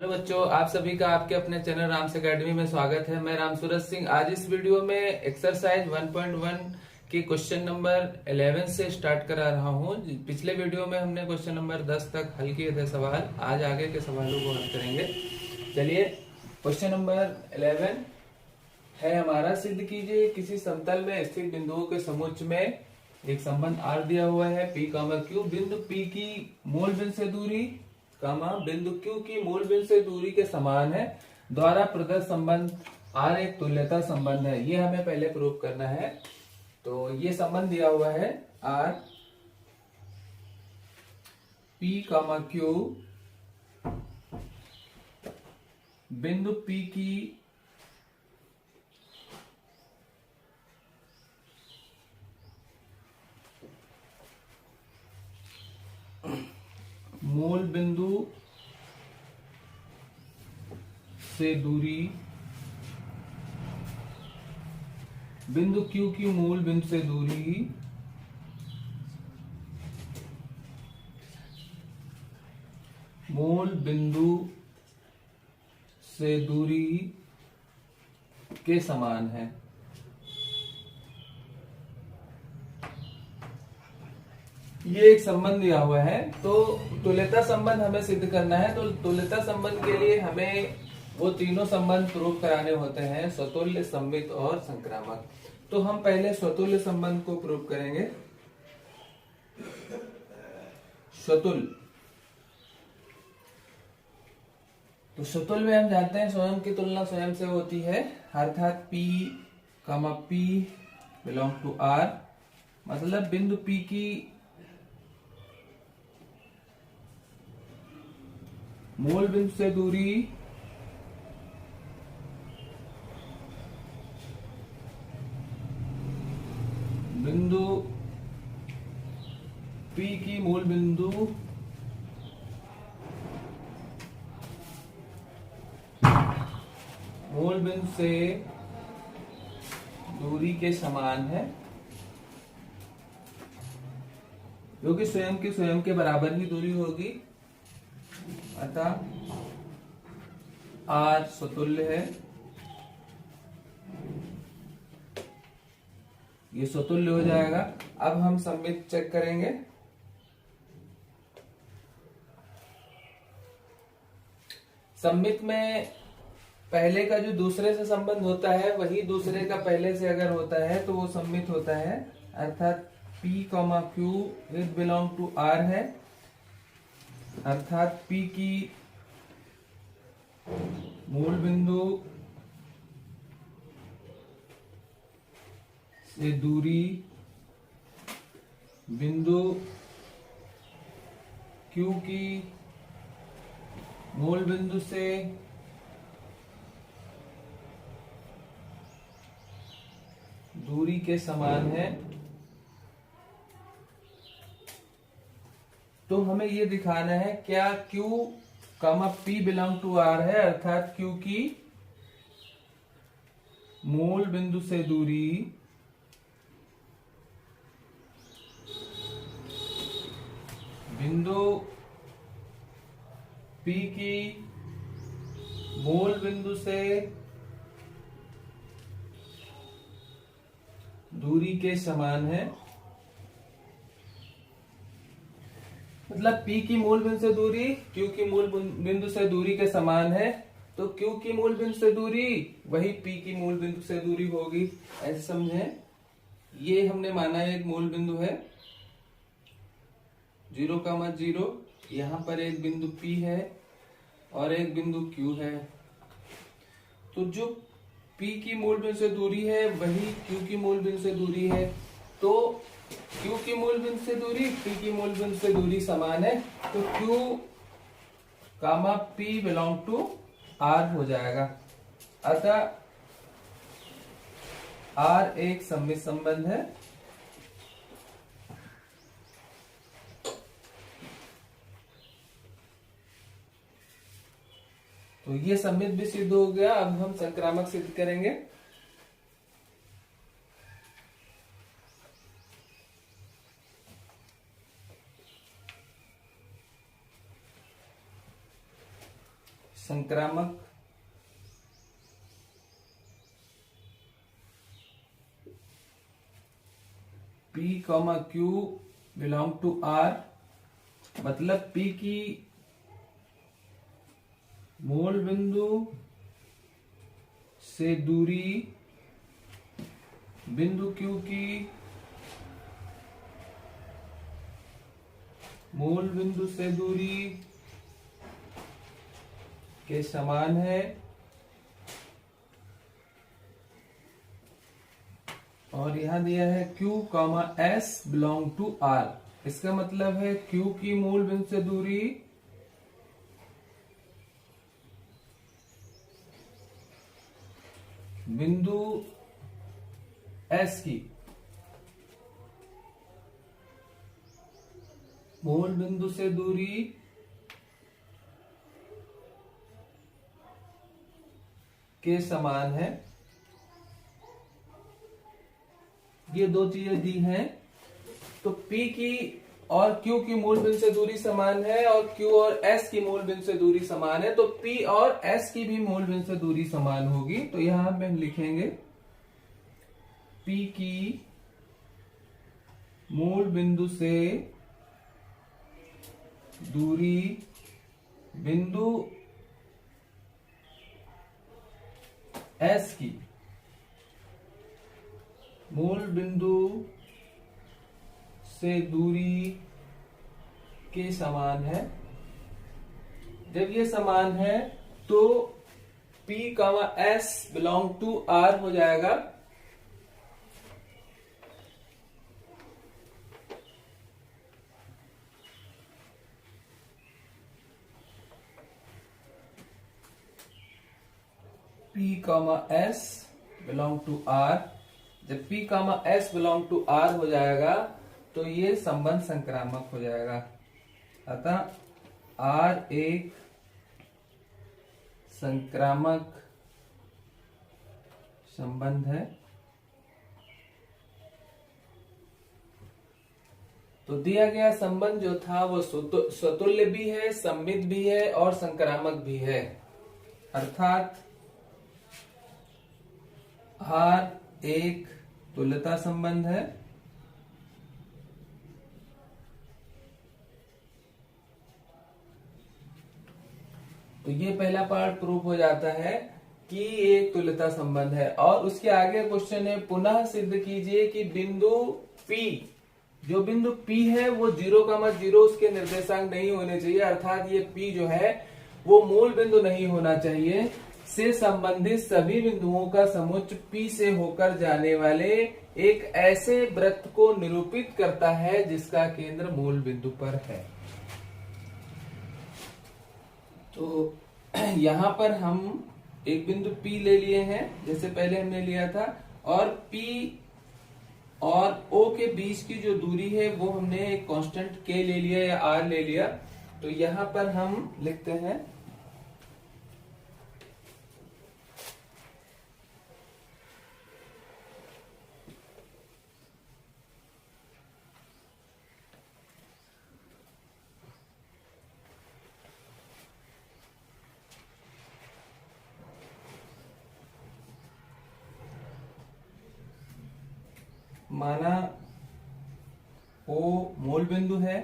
Hello बच्चों, आप सभी का आपके अपने चैनल राम्स एकेडमी में स्वागत है। मैं राम सूरज सिंह। आज इस वीडियो में एक्सरसाइज 1.1 की क्वेश्चन नंबर 11 से स्टार्ट करा रहा हूं। पिछले वीडियो में हमने क्वेश्चन नंबर 10 तक हल किए थे सवाल। आज आगे के सवालों को हल करेंगे। चलिए, क्वेश्चन नंबर 11 है हमारा। सिद्ध कीजिए किसी समतल में स्थित बिंदुओं के समुच्चय में एक संबंध आर दिया हुआ है P, Q। बिंदु P की मूल बिंदु से दूरी बिंदु Q की मूल बिंदु से दूरी के समान है द्वारा प्रदत्त संबंध R एक तुल्यता संबंध है। ये हमें पहले प्रूव करना है। तो ये संबंध दिया हुआ है R P, Q बिंदु P की मूल बिंदु से दूरी बिंदु Q की मूल बिंदु से दूरी मूल बिंदु से दूरी के समान है। ये एक संबंध दिया हुआ है। तो तुल्यता संबंध हमें सिद्ध करना है। तो तुल्यता संबंध के लिए हमें वो तीनों संबंध प्रूव कराने होते हैं, स्वतुल्य, सममित और संक्रामक। तो हम पहले स्वतुल्य संबंध को प्रूव करेंगे। स्वतुल्य, तो स्वतुल्य में हम जानते हैं स्वयं की तुलना स्वयं से होती है, अर्थात P, P belong to R। मतलब बिंदु P की मूल बिंदु से दूरी बिंदु P की मूल बिंदु से दूरी के समान है, जो कि स्वयं के बराबर ही दूरी होगी। अतः R स्वतुल्य है। ये स्वतुल्य हो जाएगा। अब हम सममित चेक करेंगे। सममित में पहले का जो दूसरे से संबंध होता है वही दूसरे का पहले से अगर होता है तो वो सममित होता है। अर्थात P, Q it belong to R है। अर्थात P की मूल बिंदु से दूरी बिंदु Q की मूल बिंदु से दूरी के समान है। तो हमें ये दिखाना है क्या Q, P belong to R है। अर्थात Q की मूल बिंदु से दूरी बिंदु P की मूल बिंदु से दूरी के समान है। मतलब P की मूल बिंदु से दूरी Q की मूल बिंदु से दूरी के समान है। तो Q की मूल बिंदु से दूरी वही P की मूल बिंदु से दूरी होगी। ऐसे समझें। ये हमने माना एक मूल बिंदु है 0,0। यहां पर एक बिंदु P है और एक बिंदु Q है। तो जो P की मूल बिंदु से दूरी है वही Q की मूल बिंदु से दूरी है। तो Q की मूल बिंदु से दूरी P की मूल बिंदु से दूरी समान है। तो Q, P belong to R हो जाएगा। अतः R एक सममित संबंध है। तो ये सममित भी सिद्ध हो गया। अब हम संक्रामक सिद्ध करेंगे। संक्रामक P, Q belong to R, मतलब P की मूल बिंदु से दूरी बिंदु Q की मूल बिंदु से दूरी के समान है और यहां दिया है Q, S belong to R। इसका मतलब है Q की मूल बिंदु से दूरी बिंदु S की मूल बिंदु से दूरी के समान है। ये दो चीजें दी हैं, तो P की और Q की मूल बिंदु से दूरी समान है और Q और S की मूल बिंदु से दूरी समान है, तो P और S की भी मूल बिंदु से दूरी समान होगी। तो यहां पे हम लिखेंगे P की मूल बिंदु से दूरी बिंदु S की मूल बिंदु से दूरी के समान है। जब ये समान है तो P, S belong to R हो जाएगा। P, S belong to R। जब P, S belong to R हो जाएगा तो ये संबंध संक्रामक हो जाएगा। अतः R एक संक्रामक संबंध है। तो दिया गया संबंध जो था वो स्वतुल्य भी है, सममित भी है और संक्रामक भी है। अर्थात R एक तुल्यता संबंध है तो ये पहला पार्ट प्रूफ हो जाता है कि एक तुल्यता संबंध है। और उसके आगे क्वेश्चन है, पुनः सिद्ध कीजिए कि बिंदु P, जो बिंदु P है वो 0,0 उसके निर्देशांक नहीं होने चाहिए, अर्थात ये P जो है वो मूल बिंदु नहीं होना चाहिए, से संबंधित सभी बिंदुओं का समुच्चय P से होकर जाने वाले एक ऐसे वृत्त को निरूपित करता है जिसका केंद्र मूल बिंदु पर है। तो यहां पर हम एक बिंदु P ले लिए हैं जैसे पहले हमने लिया था, और P और O के बीच की जो दूरी है वो हमने एक कांस्टेंट K ले लिया या R ले लिया। तो यहां पर हम लिखते हैं माना O मूल बिंदु है,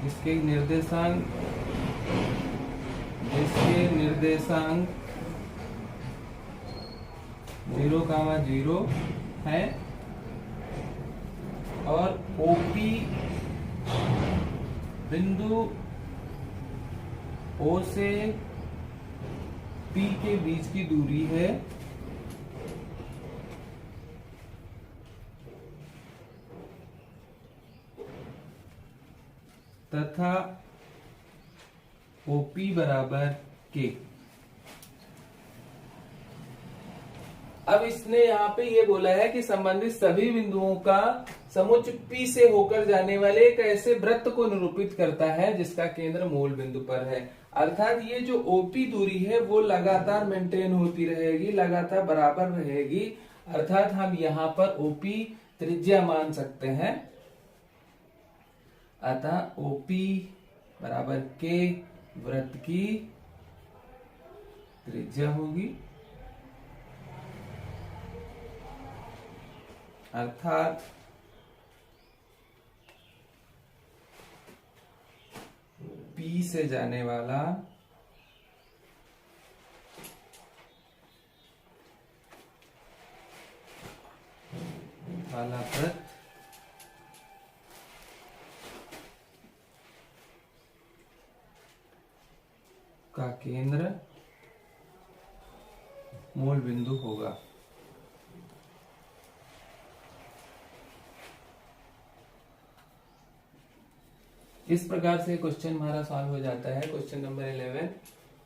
जिसके निर्देशांक 0,0 है और OP बिंदु O से P के बीच की दूरी है, तथा OP बराबर K। अब इसने यहाँ पे ये बोला है कि संबंधित सभी बिंदुओं का समुच्चय P से होकर जाने वाले एक ऐसे वृत्त को निरूपित करता है जिसका केंद्र मूल बिंदु पर है। अर्थात ये जो OP दूरी है वो लगातार मेंटेन होती रहेगी, लगातार बराबर रहेगी। अर्थात हम यहाँ पर ओपी त्रिज्या मान सकते हैं। अतः ओपी बराबर के वृत्त की त्रिज्या होगी, अर्थात पी से जाने वाला वृत्त का केंद्र मूल बिंदु होगा। इस प्रकार से क्वेश्चन हमारा सॉल्व हो जाता है, क्वेश्चन नंबर 11।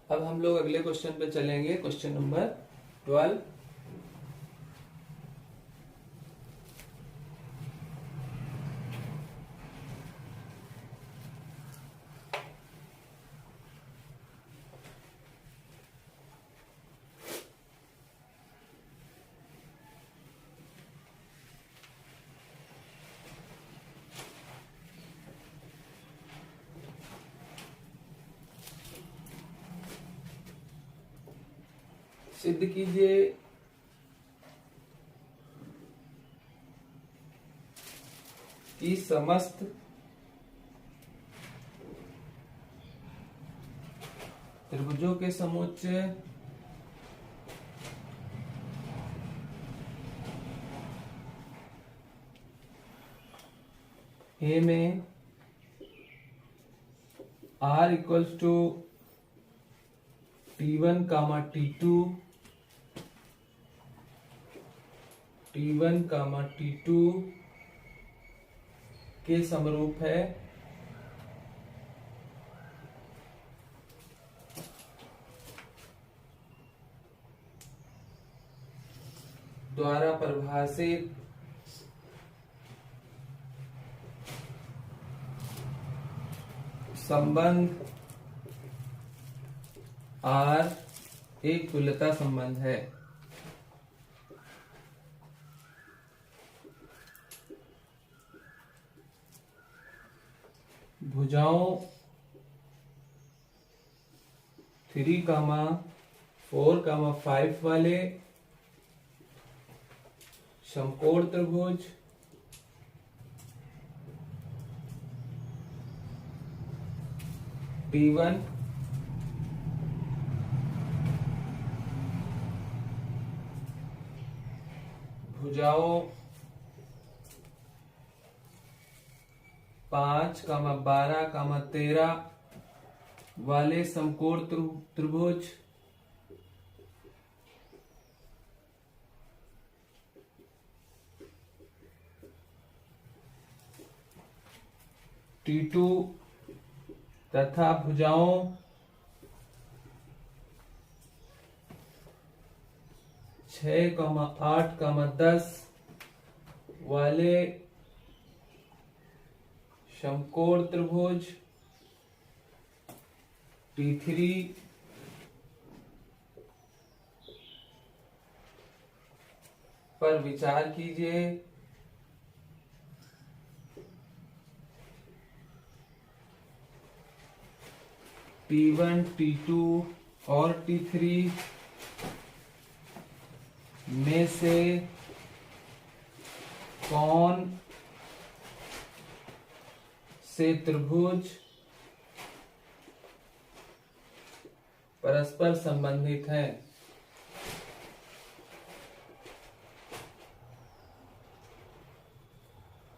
अब हम लोग अगले क्वेश्चन पे चलेंगे, क्वेश्चन नंबर 12। सिद्ध कीजिए कि समस्त त्रिभुजों के समुच्चय ए में R equals to T1 comma T2, T1 comma T2 के समरूप है, द्वारा परिभाषित संबंध R एक तुल्यता संबंध है। भुजाओं 3,4,5 वाले समकोण त्रिभुज T1 भुजाओं 5,12,13 वाले समकोण त्रिभुज T2 तथा भुजाओं 6,8,10 वाले समकोण त्रिभुज T3 पर विचार कीजिए। T1, T2 और T3 में से कौन से त्रिभुज परस्पर संबंधित हैं।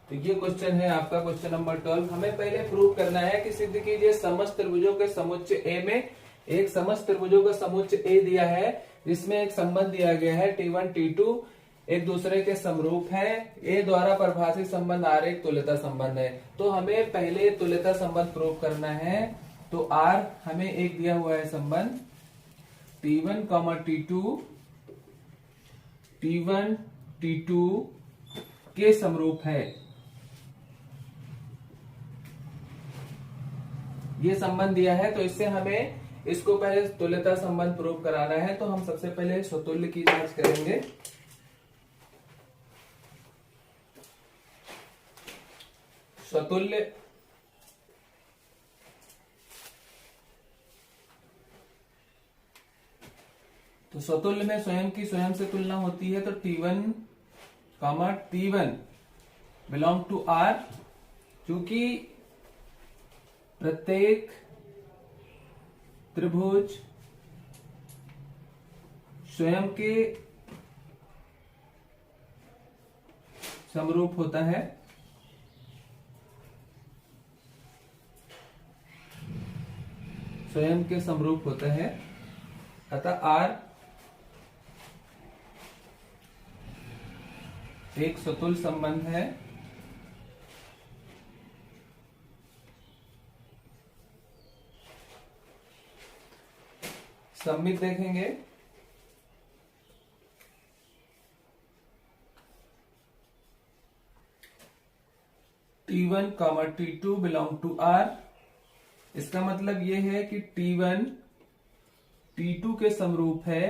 तो ये क्वेश्चन है आपका क्वेश्चन नंबर 12। हमें पहले प्रूव करना है कि सिद्ध कीजिए समस्त त्रिभुजों के समुच्चय ए में एक समस्त त्रिभुजों का समुच्चय ए दिया है, जिसमें एक संबंध दिया गया है T1 T2 एक दूसरे के समरूप है, ए द्वारा परिभाषित संबंध आर एक तुल्यता संबंध है। तो हमें पहले तुल्यता संबंध प्रूव करना है। तो आर हमें एक दिया हुआ है संबंध T1, T2 के समरूप है। ये संबंध दिया है, तो इससे हमें इसको पहले तुल्यता संबंध प्रूव कराना है। तो हम सबसे पहले स्वतुल्य की जांच करेंगे। स्वतुल्य, तो स्वतुल्य में स्वयं की स्वयं से तुलना होती है, तो T1 comma T1 belong to R, क्योंकि प्रत्येक त्रिभुज स्वयं के समरूप होता है, स्वयं के समरूप होता है, अतः R एक स्वतुल्य संबंध है। सममित देखेंगे, T1 comma T2 belong to R। इसका मतलब यह है कि T1 T2 के समरूप है।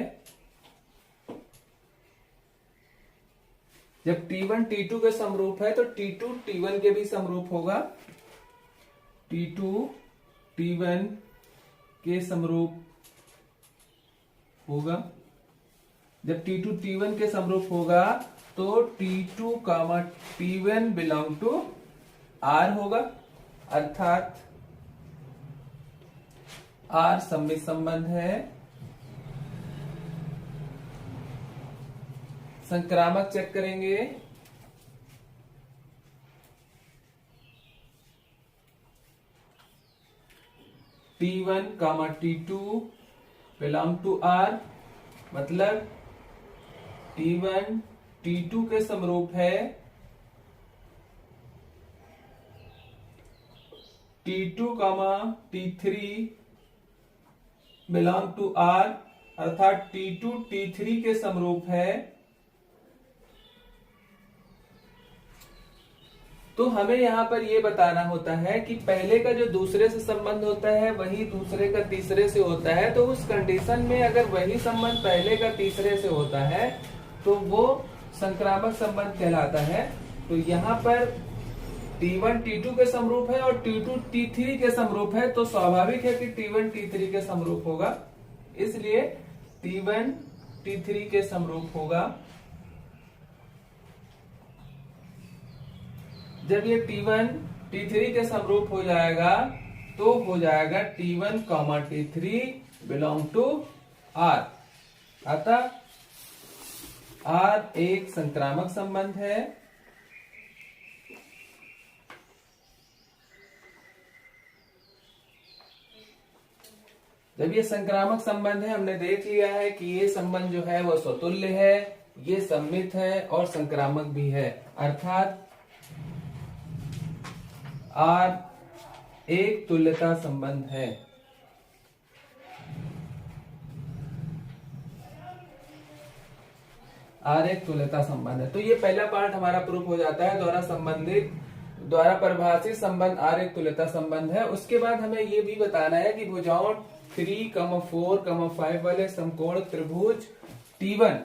जब T1 T2 के समरूप है तो T2 T1 के भी समरूप होगा, T2 T1 के समरूप होगा। जब T2 T1 के समरूप होगा तो T2 comma T1 belong to R होगा, अर्थात R सममित संबंध है। संक्रामक चेक करेंगे, T1 comma T2 belong to R, मतलब T1 T2 के समरूप है, T2 comma T3 belong to R, अर्थात T2 T3 के समरूप है। तो हमें यहां पर यह बताना होता है कि पहले का जो दूसरे से संबंध होता है वही दूसरे का तीसरे से होता है। तो उस कंडीशन में अगर वही संबंध पहले का तीसरे से होता है तो वो संक्रामक संबंध कहलाता है। तो यहाँ पर T1 T2 के समरूप है और T2 T3 के समरूप है, तो स्वाभाविक है कि T1 T3 के समरूप होगा, इसलिए T1 T3 के समरूप होगा। जब ये T1 T3 के समरूप हो जाएगा तो हो जाएगा T1 comma T3 belong to R, अतः R एक संक्रामक संबंध है। जब ये संक्रामक संबंध है, हमने देख लिया है कि ये संबंध जो है वो स्वतुल्य है, ये सममित है और संक्रामक भी है, अर्थात R एक तुल्यता संबंध है। R एक तुल्यता संबंध है। तो ये पहला पार्ट हमारा प्रूफ हो जाता है, द्वारा परिभाषित संबंध R एक तुल्यता संबंध है। उसके बाद हमें ये भी बताना है कि भुजाओं 3, 4, 5 वाले समकोण त्रिभुज T1,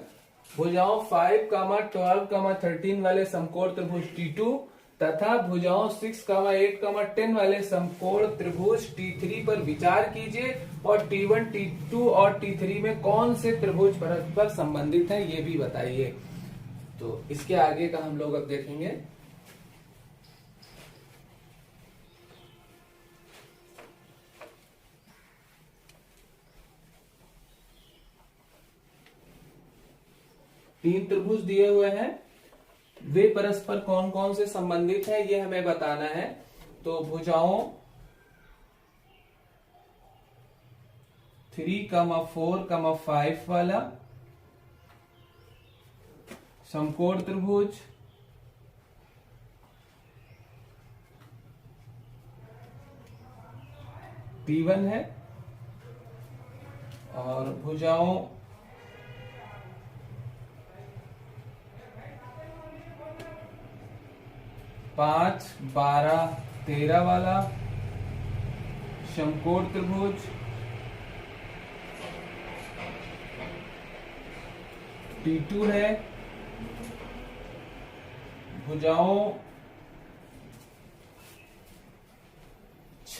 भुजाओं 5, 12, 13 वाले समकोण त्रिभुज T2 तथा भुजाओं 6, 8, 10 वाले समकोण त्रिभुज T3 पर विचार कीजिए और T1, T2 और T3 में कौन से त्रिभुज परस्पर संबंधित हैं ये भी बताइए। तो इसके आगे का हम लोग अब देखेंगे। तीन त्रिभुज दिए हुए हैं, वे परस्पर कौन कौन से संबंधित हैं ये हमें बताना है। तो भुजाओं 3, 4, 5 वाला समकोण त्रिभुज T1 है और भुजाओं 5, 12, 13 वाला समकोण त्रिभुज T2 है। भुजाओं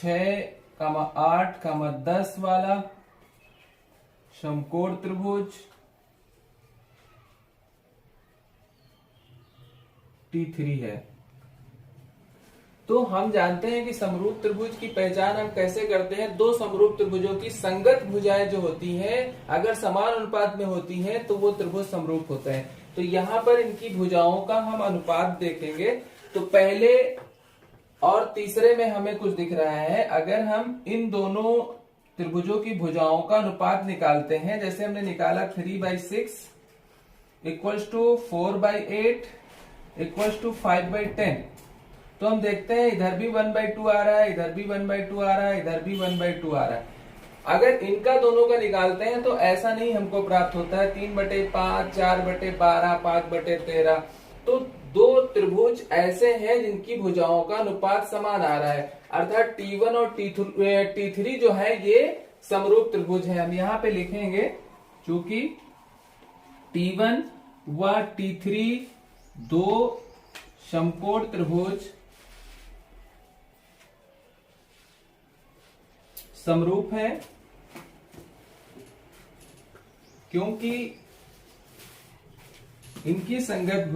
6,8,10 वाला समकोण त्रिभुज T3 है। तो हम जानते हैं कि समरूप त्रिभुज की पहचान हम कैसे करते हैं। दो समरूप त्रिभुजों की संगत भुजाएं जो होती हैं अगर समान अनुपात में होती हैं तो वो त्रिभुज समरूप होते हैं। तो यहाँ पर इनकी भुजाओं का हम अनुपात देखेंगे। तो पहले और तीसरे में हमें कुछ दिख रहा है। अगर हम इन दोनों त्रिभुजों की भुजाओं का अनुपात निकालते हैं, जैसे हमने निकाला 3/6 इक्वल्स टू 4/8 इक्वल्स टू 5/10, तो हम देखते हैं इधर भी 1/2 आ रहा है, इधर भी 1/2 आ रहा है, इधर भी 1/2 आ रहा है। अगर इनका दोनों का निकालते हैं तो ऐसा नहीं हमको प्राप्त होता है 3/5, 4/12, 5/13। तो दो त्रिभुज ऐसे हैं जिनकी भुजाओं का अनुपात समान आ रहा है, अर्थात T1 और T3 जो है ये समरूप त्रिभुज है। हम यहाँ पे लिखेंगे चूंकि T1 व T3 दो समकोण त्रिभुज समरूप है, क्योंकि इनकी संगत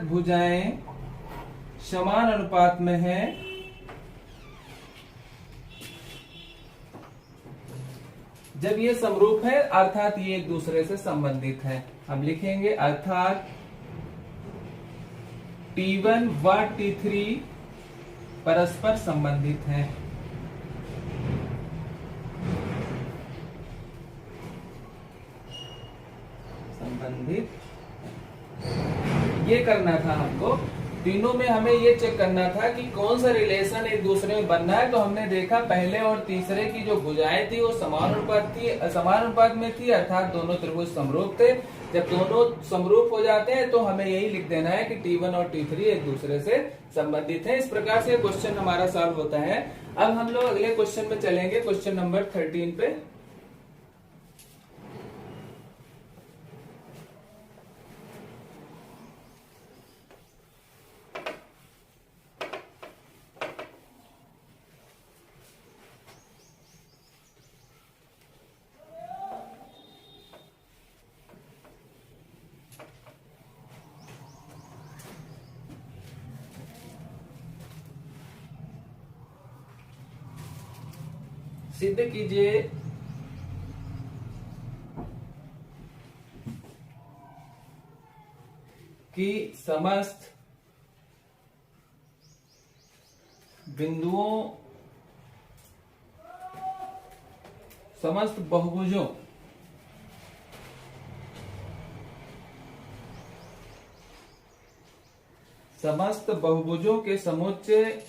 भुजाएं समान अनुपात में हैं। जब ये समरूप है अर्थात ये एक दूसरे से संबंधित है। हम लिखेंगे अर्थात T1 व T3 परस्पर संबंधित हैं। ये करना था हमको। तीनों में हमें ये चेक करना था कि कौन सा रिलेशन एक दूसरे में बनना है। तो हमने देखा पहले और तीसरे की जो भुजाएं थी वो समान अनुपात में थी, अर्थात दोनों त्रिभुज समरूप थे। जब दोनों समरूप हो जाते हैं तो हमें यही लिख देना है कि T1 और T3 एक दूसरे से संबंधित हैं। इस प्रकार से क्वेश्चन हमारा सॉल्व होता है। अब हम लोग अगले क्वेश्चन में चलेंगे, क्वेश्चन नंबर 13 पे। सिद्ध कीजिए कि समस्त बिंदुओं, समस्त बहुभुजों के समुच्चय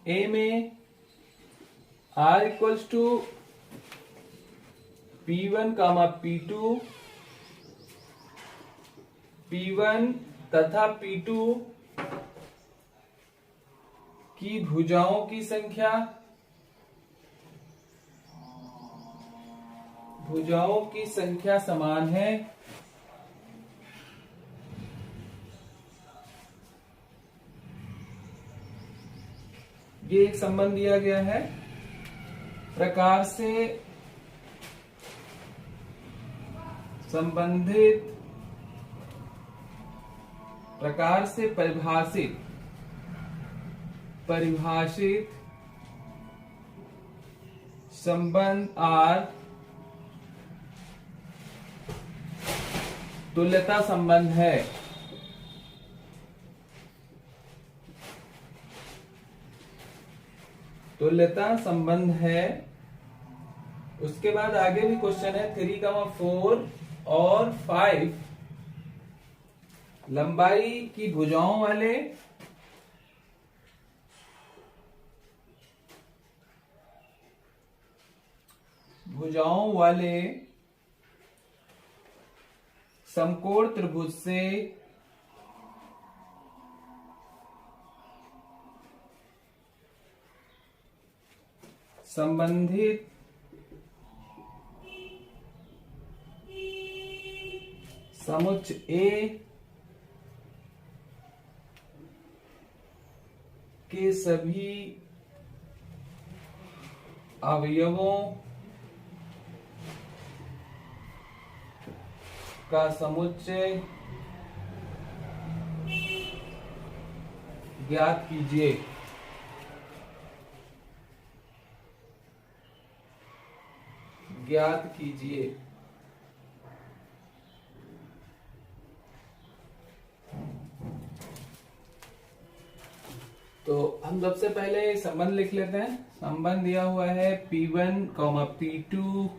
A में R equals to P1, P2, P1 तथा P2 की भुजाओं की संख्या समान है। ये एक संबंध दिया गया है। प्रकार से परिभाषित संबंध R तुल्यता संबंध है। उसके बाद आगे भी क्वेश्चन है 3, 4 और 5 लंबाई की भुजाओं वाले समकोण त्रिभुज से संबंधित समुच्च ए के सभी अवयवों का समुच्चय ज्ञात कीजिए। ज्ञात कीजिए। तो हम सबसे पहले संबंध लिख लेते हैं। संबंध दिया हुआ है P1, P2,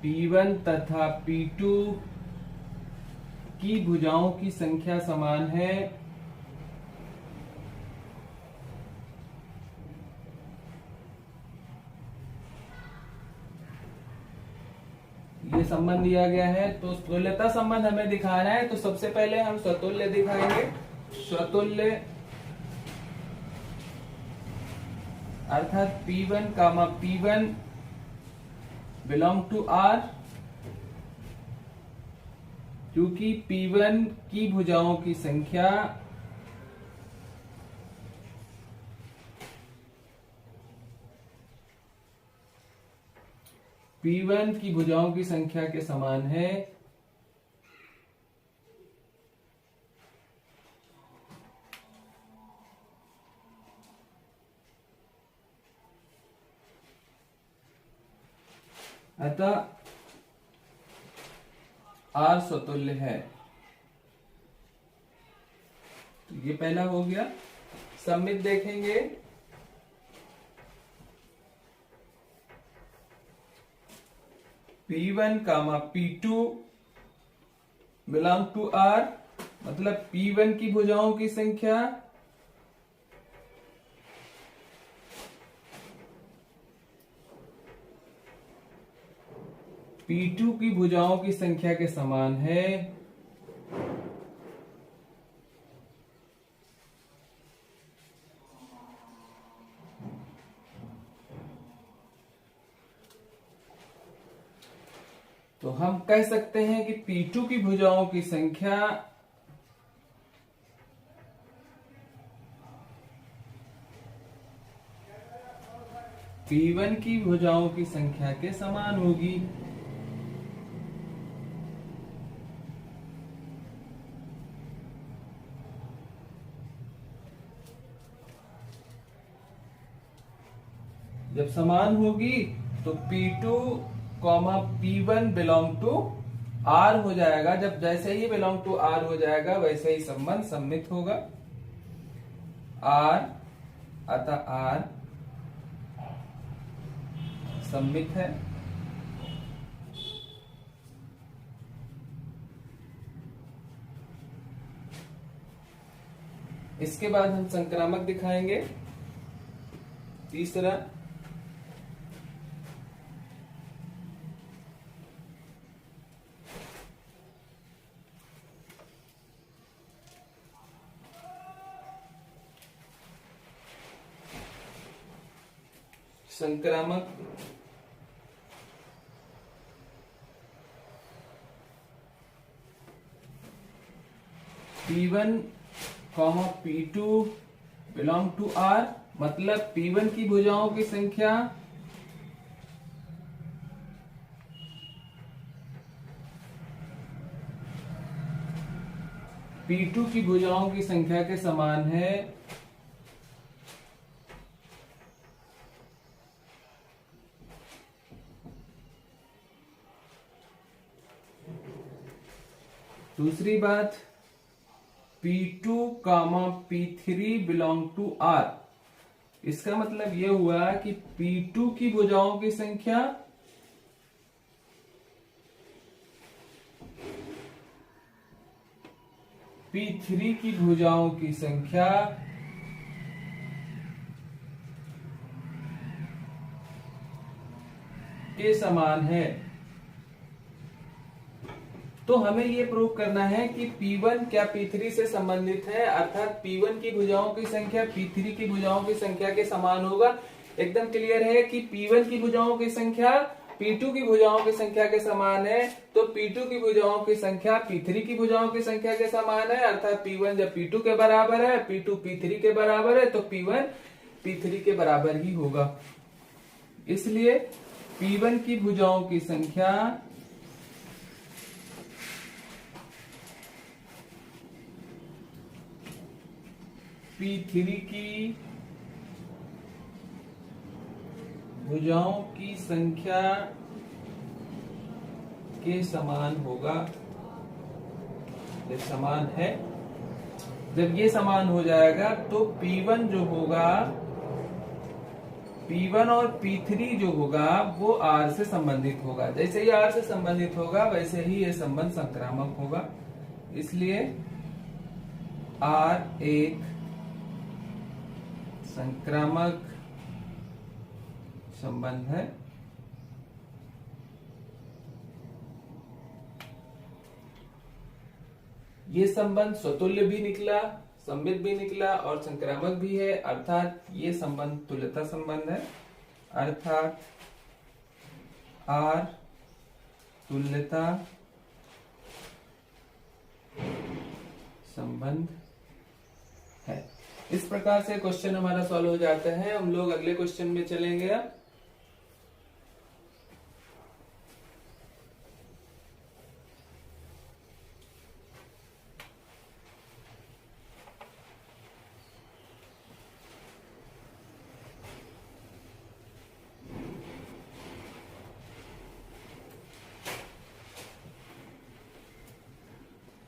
P1 तथा P2 की भुजाओं की संख्या समान है। ये संबंध दिया गया है। तो तुल्यता संबंध हमें दिखाना है, तो सबसे पहले हम स्वतुल्य दिखाएंगे। स्वतुल्य अर्थात P1, P1 belong to R, क्योंकि P1 की भुजाओं की संख्या P1 की भुजाओं की संख्या के समान है। अतः R स्वतुल्य है। तो ये पहला हो गया। सममित देखेंगे। P1, P2 belong to R, मतलब P1 की भुजाओं की संख्या P2 की भुजाओं की संख्या के समान है। तो हम कह सकते हैं कि P2 की भुजाओं की संख्या P1 की भुजाओं की संख्या के समान होगी। जब समान होगी तो P2, P1 belong to R हो जाएगा। जब जैसे ही बिलोंग टू R हो जाएगा वैसे ही संबंध सममित होगा। R अतः R सममित है। इसके बाद हम संक्रामक दिखाएंगे। तीसरा संक्रामक P1, P2 belong to R, मतलब P1 की भुजाओं की संख्या P2 की भुजाओं की संख्या के समान है। दूसरी बात P2, P3 belong to R। इसका मतलब यह हुआ कि P2 की भुजाओं की संख्या P3 की भुजाओं की संख्या के समान है। तो हमें यह प्रूव करना है कि P1 क्या P3 से संबंधित है, अर्थात P1 की भुजाओं की संख्या P3 की भुजाओं की संख्या के समान होगा। एकदम क्लियर है कि P1 की भुजाओं की संख्या P2 की भुजाओं की संख्या के समान है, तो P2 की भुजाओं की संख्या P3 की भुजाओं की संख्या के समान है, अर्थात P1 जब P2 के बराबर है, P2 P3 के बराबर है, तो P1 P3 के बराबर ही होगा। इसलिए P1 की भुजाओं की संख्या P3 की भुजाओं की संख्या के समान होगा। जब समान है, जब ये समान हो जाएगा तो P1 जो होगा, P1 और P3 जो होगा वो R से संबंधित होगा। जैसे ही R से संबंधित होगा वैसे ही ये संबंध संक्रामक होगा। इसलिए R एक संक्रामक संबंध है। ये संबंध स्वतुल्य भी निकला, सममित भी निकला और संक्रामक भी है, अर्थात ये संबंध तुल्यता संबंध है, अर्थात R तुल्यता संबंध है। इस प्रकार से क्वेश्चन हमारा सॉल्व हो जाता है। हम लोग अगले क्वेश्चन में चलेंगे।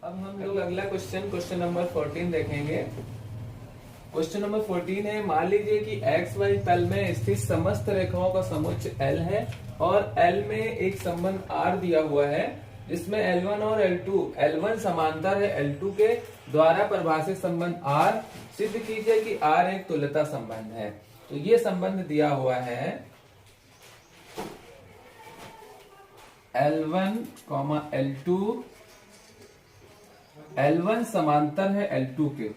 अब हम लोग अगला क्वेश्चन नंबर 14 देखेंगे। क्वेश्चन नंबर 14 है, मान लीजिए कि एक्स वाई तल में स्थित समस्त रेखाओं का समुच्चय L है और L में एक संबंध R दिया हुआ है, जिसमें L1 और L2, L1 समांतर है L2 के, द्वारा परिभाषित संबंध R सिद्ध कीजिए कि R एक तुल्यता संबंध है। तो ये संबंध दिया हुआ है L1, L2, L1 समांतर है L2 के,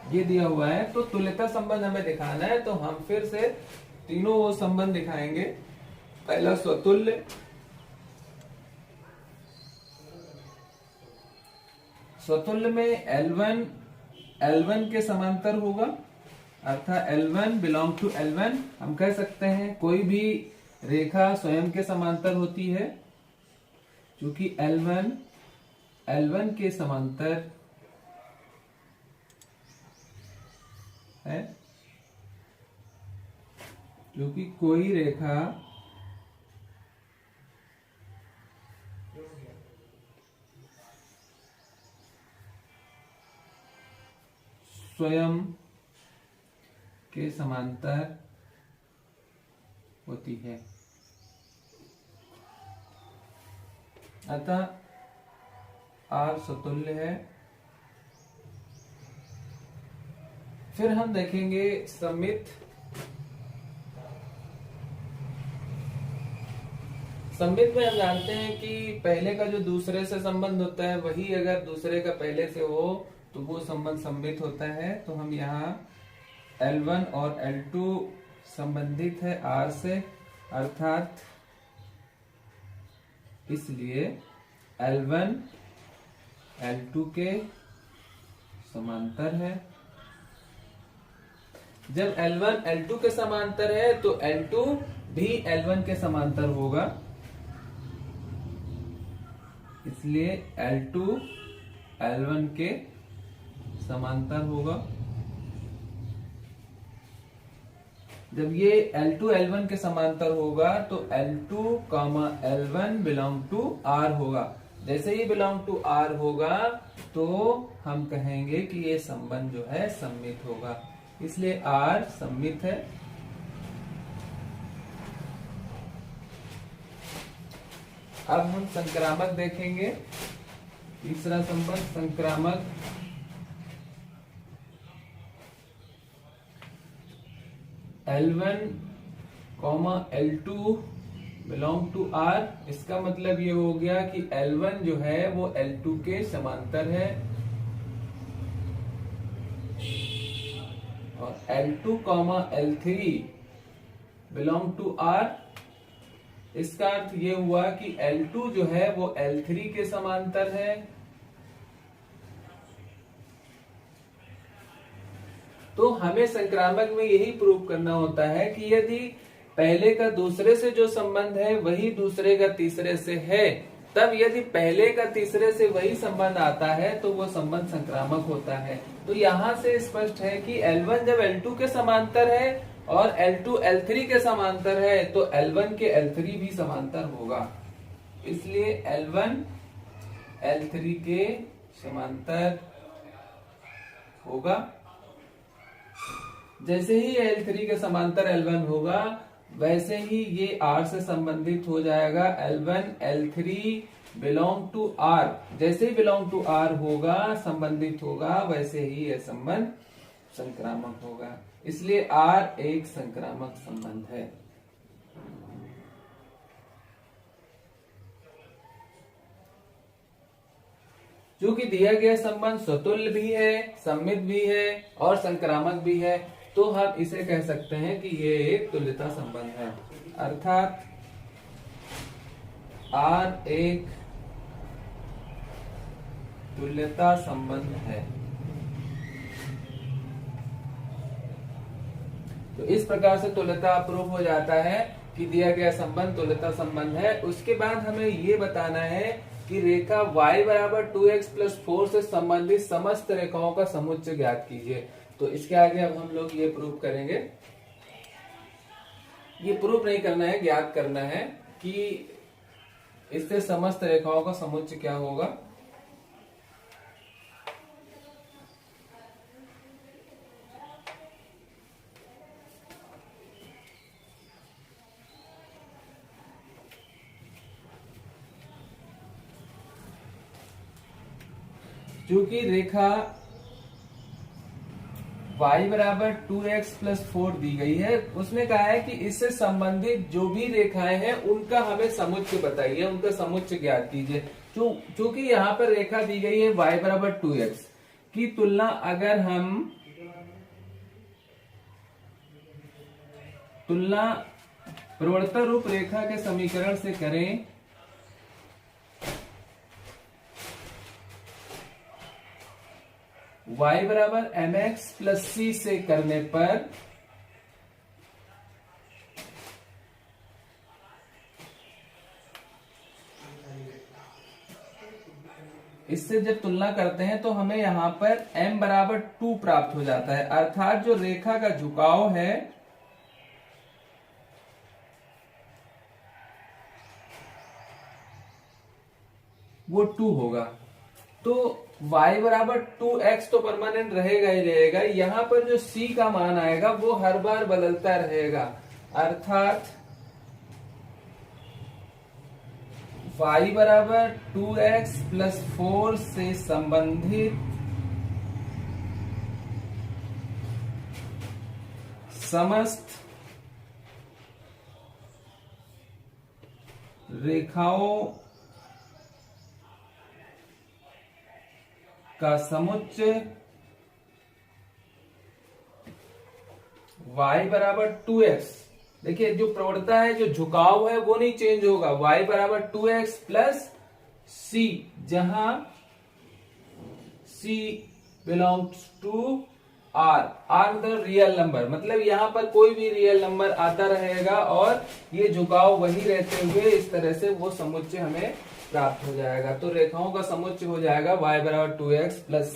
ये दिया हुआ है। तो तुल्यता संबंध हमें दिखाना है, तो हम फिर से तीनों वो संबंध दिखाएंगे। पहला स्वतुल्य, स्वतुल्य में L1 के समांतर होगा, अर्थात L1 बिलोंग टू L1। हम कह सकते हैं कोई भी रेखा स्वयं के समांतर होती है, क्योंकि L1 के समांतर है, क्योंकि कोई रेखा स्वयं के समांतर होती है, अतः R स्वतुल्य है। फिर हम देखेंगे सममित। सममित में हम जानते हैं कि पहले का जो दूसरे से संबंध होता है वही अगर दूसरे का पहले से हो तो वो संबंध सममित होता है। तो हम यहाँ L1 और L2 संबंधित है R से, अर्थात इसलिए L1 L2 के समांतर है। जब L1 L2 के समांतर है तो L2 भी L1 के समांतर होगा, इसलिए L2 L1 के समांतर होगा। जब ये L2 L1 के समांतर होगा तो L2, L1 belong to R होगा। जैसे ही बिलोंग टू R होगा तो हम कहेंगे कि ये संबंध जो है सममित होगा, इसलिए R सममित है। अब हम संक्रामक देखेंगे। तीसरा संबंध संक्रामक। L1, L2 belong to R। इसका मतलब ये हो गया कि L1 जो है वो L2 के समांतर है, और L2 comma L3 belong to R, इसका अर्थ ये हुआ कि L2 जो है वो L3 के समांतर है। तो हमें संक्रामक में यही प्रूव करना होता है कि यदि पहले का दूसरे से जो संबंध है वही दूसरे का तीसरे से है, तब यदि पहले का तीसरे से वही संबंध आता है तो वो संबंध संक्रामक होता है। तो यहां से स्पष्ट है कि L1 जब L2 के समांतर है और L2 L3 के समांतर है तो L1 के L3 भी समांतर होगा, इसलिए L1 L3 के समांतर होगा। जैसे ही L3 के समांतर L1 होगा वैसे ही ये R से संबंधित हो जाएगा। L1 L3 belong to R, जैसे ही बिलोंग टू R होगा, संबंधित होगा, वैसे ही यह संबंध संक्रामक होगा, इसलिए R एक संक्रामक संबंध है। क्योंकि दिया गया संबंध स्वतुल्य भी है, सममित भी है और संक्रामक भी है, तो हम इसे कह सकते हैं कि ये एक तुल्यता संबंध है, अर्थात R एक तुल्यता संबंध है। तो इस प्रकार से तुल्यता प्रूफ हो जाता है कि दिया गया संबंध तुल्यता संबंध है। उसके बाद हमें ये बताना है कि रेखा y बराबर 2x प्लस 4 से संबंधित समस्त रेखाओं का समुच्चय ज्ञात कीजिए। तो इसके आगे अब हम लोग ये प्रूफ करेंगे, ये प्रूफ नहीं करना है, ज्ञात करना है कि इससे समस्त रेखाओं का समुच्चय क्या होगा। क्योंकि रेखा y बराबर 2x प्लस 4 दी गई है, उसने कहा है कि इससे संबंधित जो भी रेखाएं हैं उनका हमें समुच्चय बताइए, उनका समुच्चय ज्ञात कीजिए। क्योंकि यहाँ पर रेखा दी गई है y बराबर 2x की तुलना अगर हम प्रवणता रूप रेखा के समीकरण से करें y बराबर mx प्लस c से करने पर इससे जब तुलना करते हैं तो हमें यहां पर m बराबर 2 प्राप्त हो जाता है, अर्थात जो रेखा का झुकाव है वो 2 होगा। तो y बराबर 2x तो परमानेंट रहेगा ही रहेगा, यहां पर जो c का मान आएगा वो हर बार बदलता रहेगा, अर्थात y बराबर 2x प्लस 4 से संबंधित समस्त रेखाओं का समुच्चय y बराबर 2x, देखिए जो प्रवणता है, जो झुकाव है वो नहीं चेंज होगा, y बराबर 2x प्लस c, जहां c बिलोंग्स टू r, मतलब रियल नंबर, मतलब यहां पर कोई भी रियल नंबर आता रहेगा और ये झुकाव वही रहते हुए इस तरह से वो समुच्चय हमें प्राप्त हो जाएगा। तो रेखाओं का समुच्चय हो जाएगा y बराबर 2x प्लस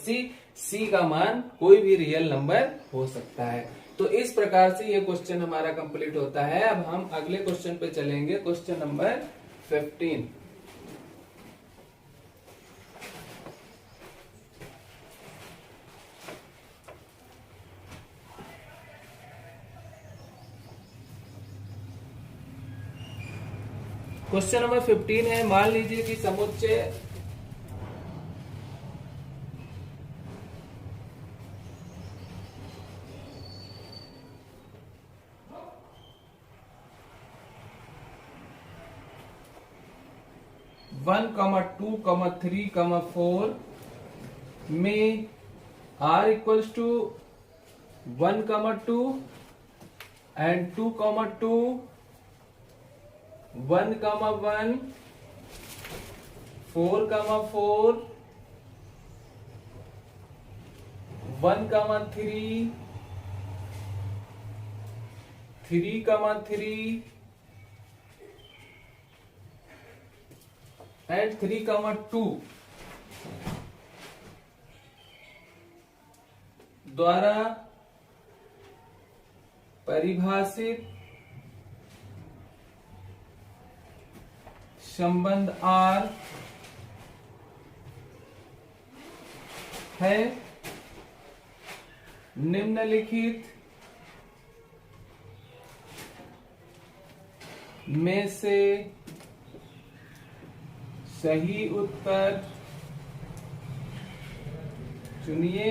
c का मान कोई भी रियल नंबर हो सकता है। तो इस प्रकार से ये क्वेश्चन हमारा कंप्लीट होता है। अब हम अगले क्वेश्चन पे चलेंगे, क्वेश्चन नंबर 15। क्वेश्चन नंबर 15 है, मान लीजिए कि समुच्चय वन कमा 2 कमा 3 कमा 4 में r equals to 1, 2 and 2, 2, 1, 1, 4, 4, 1, 3, 3, 3 and 3, 2 द्वारा परिभाषित संबंध R है निम्नलिखित में से सही उत्तर चुनिए।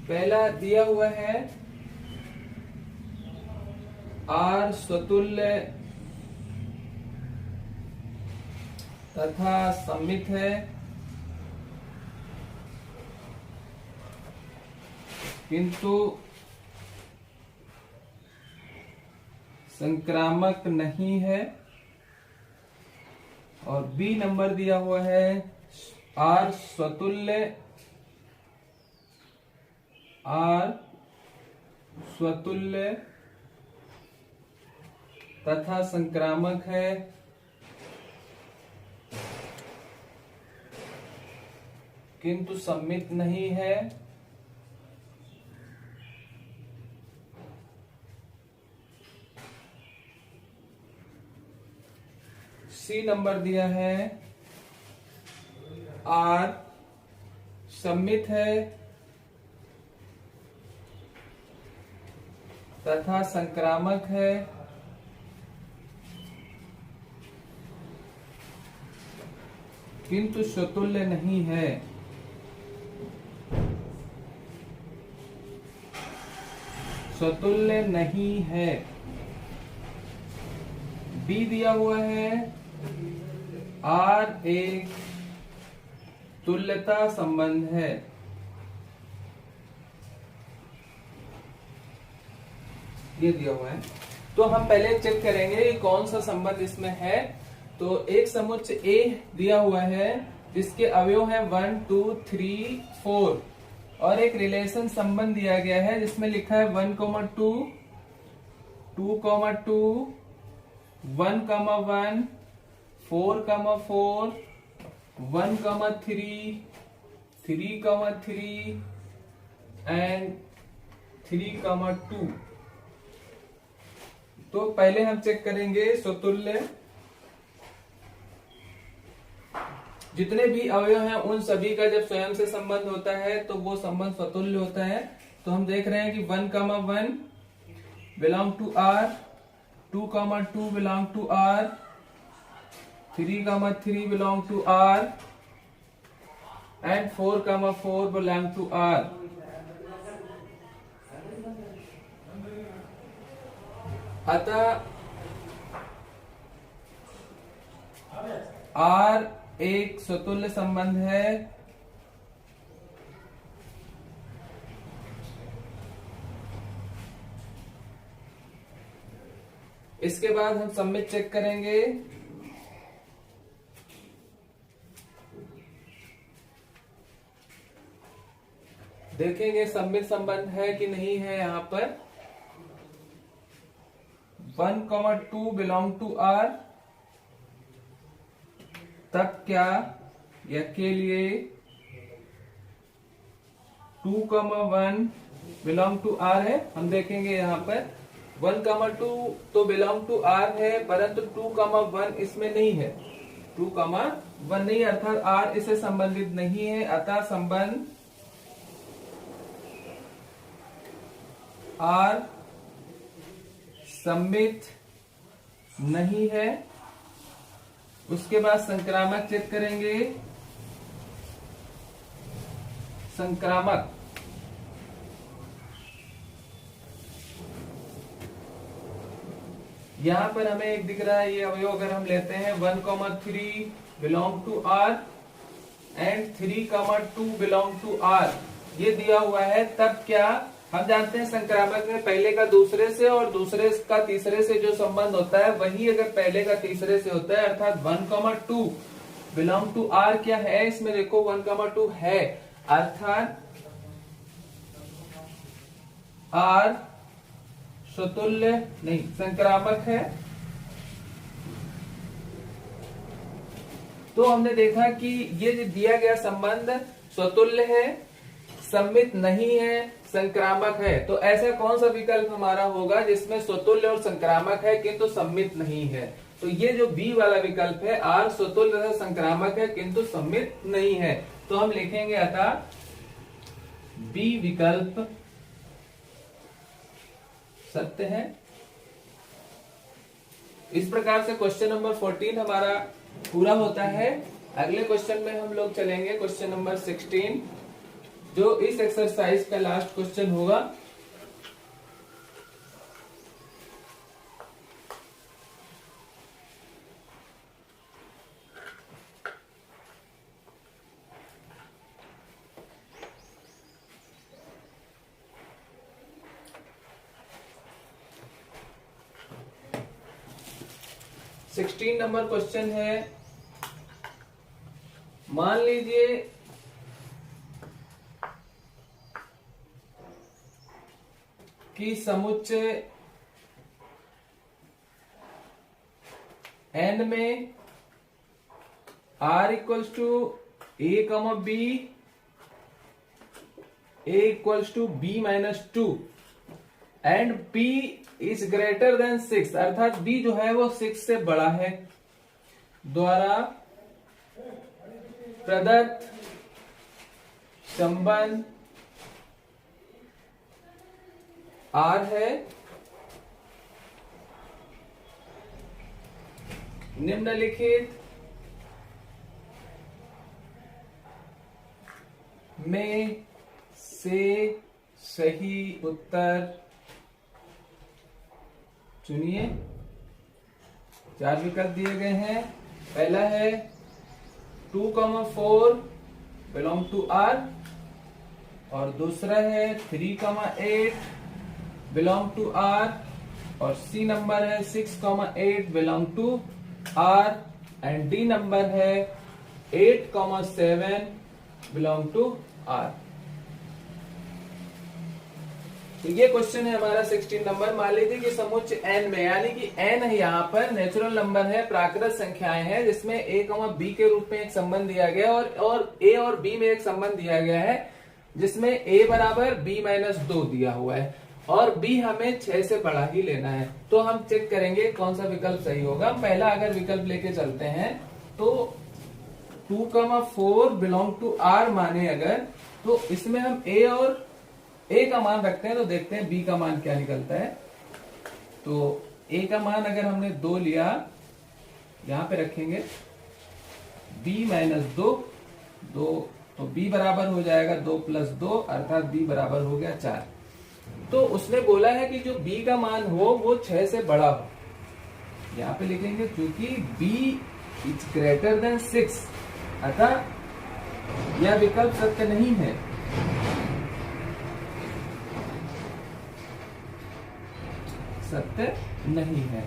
पहला दिया हुआ है R स्वतुल्य तथा सममित है, किंतु संक्रामक नहीं है। और बी नंबर दिया हुआ है R स्वतुल्य तथा संक्रामक है, किंतु सममित नहीं है। सी नंबर दिया है R सममित है तथा संक्रामक है, किंतु स्वतुल्य नहीं है। स्वतुल्य नहीं है। बी दिया हुआ है R एक तुल्यता संबंध है। ये दिया हुआ है, तो हम पहले चेक करेंगे कौन सा संबंध इसमें है। तो एक समुच्चय A दिया हुआ है जिसके अवयव है 1, 2, 3, 4 और एक रिलेशन संबंध दिया गया है जिसमें लिखा है 1, 2, 2, 2, 1, 1, 4, 4, 1, 3, 3, 3 and 3, 2। तो पहले हम चेक करेंगे स्वतुल्य। जितने भी अवयव हैं उन सभी का जब स्वयं से संबंध होता है तो वो संबंध स्वतुल्य होता है। तो हम देख रहे हैं कि 1, 1 belong to R, 2, 2 belong to R, 3, 3 belong to R and 4, 4 belong to R। अतः R एक स्वतुल्य संबंध है। इसके बाद हम सममित चेक करेंगे। देखेंगे सममित संबंध है कि नहीं है। यहाँ पर 1, 2 बिलोंग टू R, तब क्या या के लिए 2, 1 बिलोंग टू R है। हम देखेंगे यहाँ पर 1, 2 तो बिलोंग टू R है, परंतु 2, 1 इसमें नहीं है। 2, 1 नहीं, अर्थात R इससे संबंधित नहीं है। अतः संबंध R सममित नहीं है। उसके बाद संक्रामक चेक करेंगे। संक्रामक यहां पर हमें एक दिख रहा है, ये अवयव अगर हम लेते हैं 1, 3 belong to R and 3, 2 belong to R, ये दिया हुआ है, तब क्या हम जानते हैं संक्रामक में पहले का दूसरे से और दूसरे का तीसरे से जो संबंध होता है वही अगर पहले का तीसरे से होता है, अर्थात 1,2 बिलोंग टू आर क्या है इसमें देखो 1,2 है, अर्थात आर स्वतुल्य नहीं संक्रामक है। तो हमने देखा कि ये जो दिया गया संबंध स्वतुल्य है, सम्मित नहीं है, संक्रामक है। तो ऐसा कौन सा विकल्प हमारा होगा जिसमें स्वतुल्य और संक्रामक है किंतु सम्मित नहीं है? तो ये जो बी वाला विकल्प है, आर स्वतुल्य तथा संक्रामक है किंतु सम्मित नहीं है। तो हम लिखेंगे अतः बी विकल्प सत्य है। इस प्रकार से क्वेश्चन नंबर 14 हमारा पूरा होता है। अगले क्वेश्चन में हम लोग चलेंगे क्वेश्चन नंबर 16, जो इस एक्सरसाइज का लास्ट क्वेश्चन होगा। सिक्सटीन नंबर क्वेश्चन है, मान लीजिए कि समुच्चय n में r equals to a comma b, a equals to b minus 2 and p is greater than 6, अर्थात b जो है वो 6 से बड़ा है, द्वारा प्रदत्त संबंध R है निम्नलिखित में से सही उत्तर चुनिए। 4 विकल्प दिए गए हैं। पहला है 2,4 बिलोंग टू R, और दूसरा है 3,8 बिलोंग टू R, और C नंबर है 6,8 belong to R, and D number है 8,7 बिलोंग टू R। तो ये क्वेश्चन है हमारा 16 नंबर। मान लीजिए कि समुच्चय n में, यानी कि n है यहाँ पर नेचुरल नंबर है, प्राकृत संख्याएं हैं, जिसमें a, b के रूप में एक संबंध दिया गया और a और b में एक संबंध दिया गया है, जिसमें a बराबर b माइनस 2 दिया हुआ है और b हमें 6 से बड़ा ही लेना है। तो हम चेक करेंगे कौन सा विकल्प सही होगा। पहला अगर विकल्प लेके चलते हैं तो 2,4 बिलोंग टू R माने अगर, तो इसमें हम a का मान रखते हैं, तो देखते हैं b का मान क्या निकलता है। तो a का मान अगर हमने 2 लिया, यहां पे रखेंगे b माइनस 2, तो b बराबर हो जाएगा 2 प्लस 2, अर्थात b बराबर हो गया 4। तो उसने बोला है कि जो b का मान हो वो 6 से बड़ा हो, यहां पे लिखेंगे क्योंकि b इज ग्रेटर देन 6, अतः यह विकल्प सत्य नहीं है। सत्य नहीं है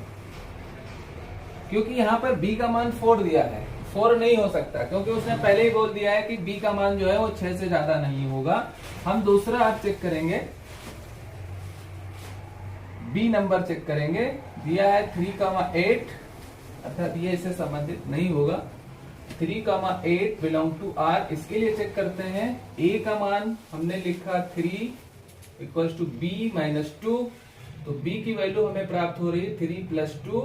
क्योंकि यहां पर b का मान 4 दिया है, 4 नहीं हो सकता क्योंकि उसने पहले ही बोल दिया है कि b का मान जो है वो 6 से ज्यादा नहीं होगा। हम दूसरा आप चेक करेंगे, b नंबर चेक करेंगे, दिया है 3,8, अर्थात ये इससे संबंधित नहीं होगा। 3,8 बिलोंग टू R, इसके लिए चेक करते हैं। a का मान हमने लिखा 3 इक्वल्स टू b माइनस 2, तो b की वैल्यू हमें प्राप्त हो रही है 3 प्लस 2,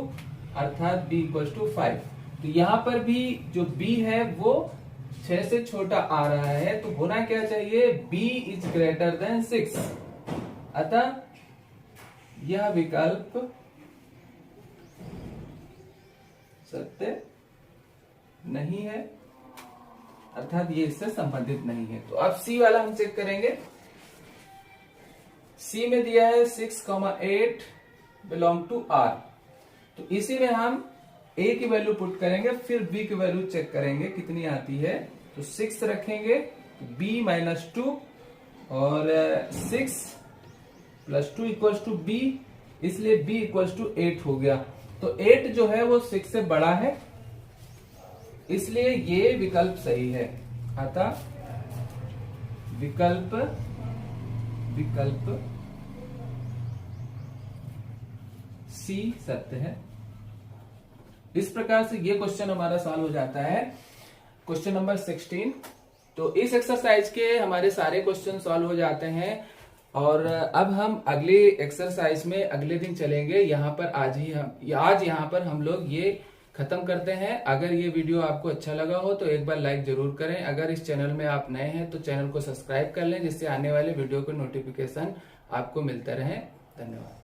अर्थात b इक्वल्स टू 5। तो यहां पर भी जो b है वो 6 से छोटा आ रहा है, तो होना क्या चाहिए, b इज ग्रेटर देन 6, अतः यह विकल्प सत्य नहीं है, अर्थात ये इससे संबंधित नहीं है। तो अब c वाला हम चेक करेंगे। C में दिया है 6,8 बिलोंग टू R, तो इसी में हम A की वैल्यू पुट करेंगे, फिर B की वैल्यू चेक करेंगे कितनी आती है। तो 6 रखेंगे, B माइनस 2, और 6 + 2 = b, इसलिए b = 8 हो गया। तो 8 जो है वो 6 से बड़ा है, इसलिए ये विकल्प सही है। अतः विकल्प सी सत्य है। इस प्रकार से ये क्वेश्चन हमारा सॉल्व हो जाता है। Question number 16। तो इस एक्सरसाइज के हमारे सारे क्वेश्चन सॉल्व हो जाते हैं और अब हम अगले एक्सरसाइज में अगले दिन चलेंगे। यहाँ पर आज यहाँ पर हम लोग ये खत्म करते हैं। अगर ये वीडियो आपको अच्छा लगा हो तो एक बार लाइक जरूर करें। अगर इस चैनल में आप नए हैं तो चैनल को सब्सक्राइब कर लें, जिससे आने वाले वीडियो के नोटिफिकेशन आपको मिलते रहें। धन्यवाद।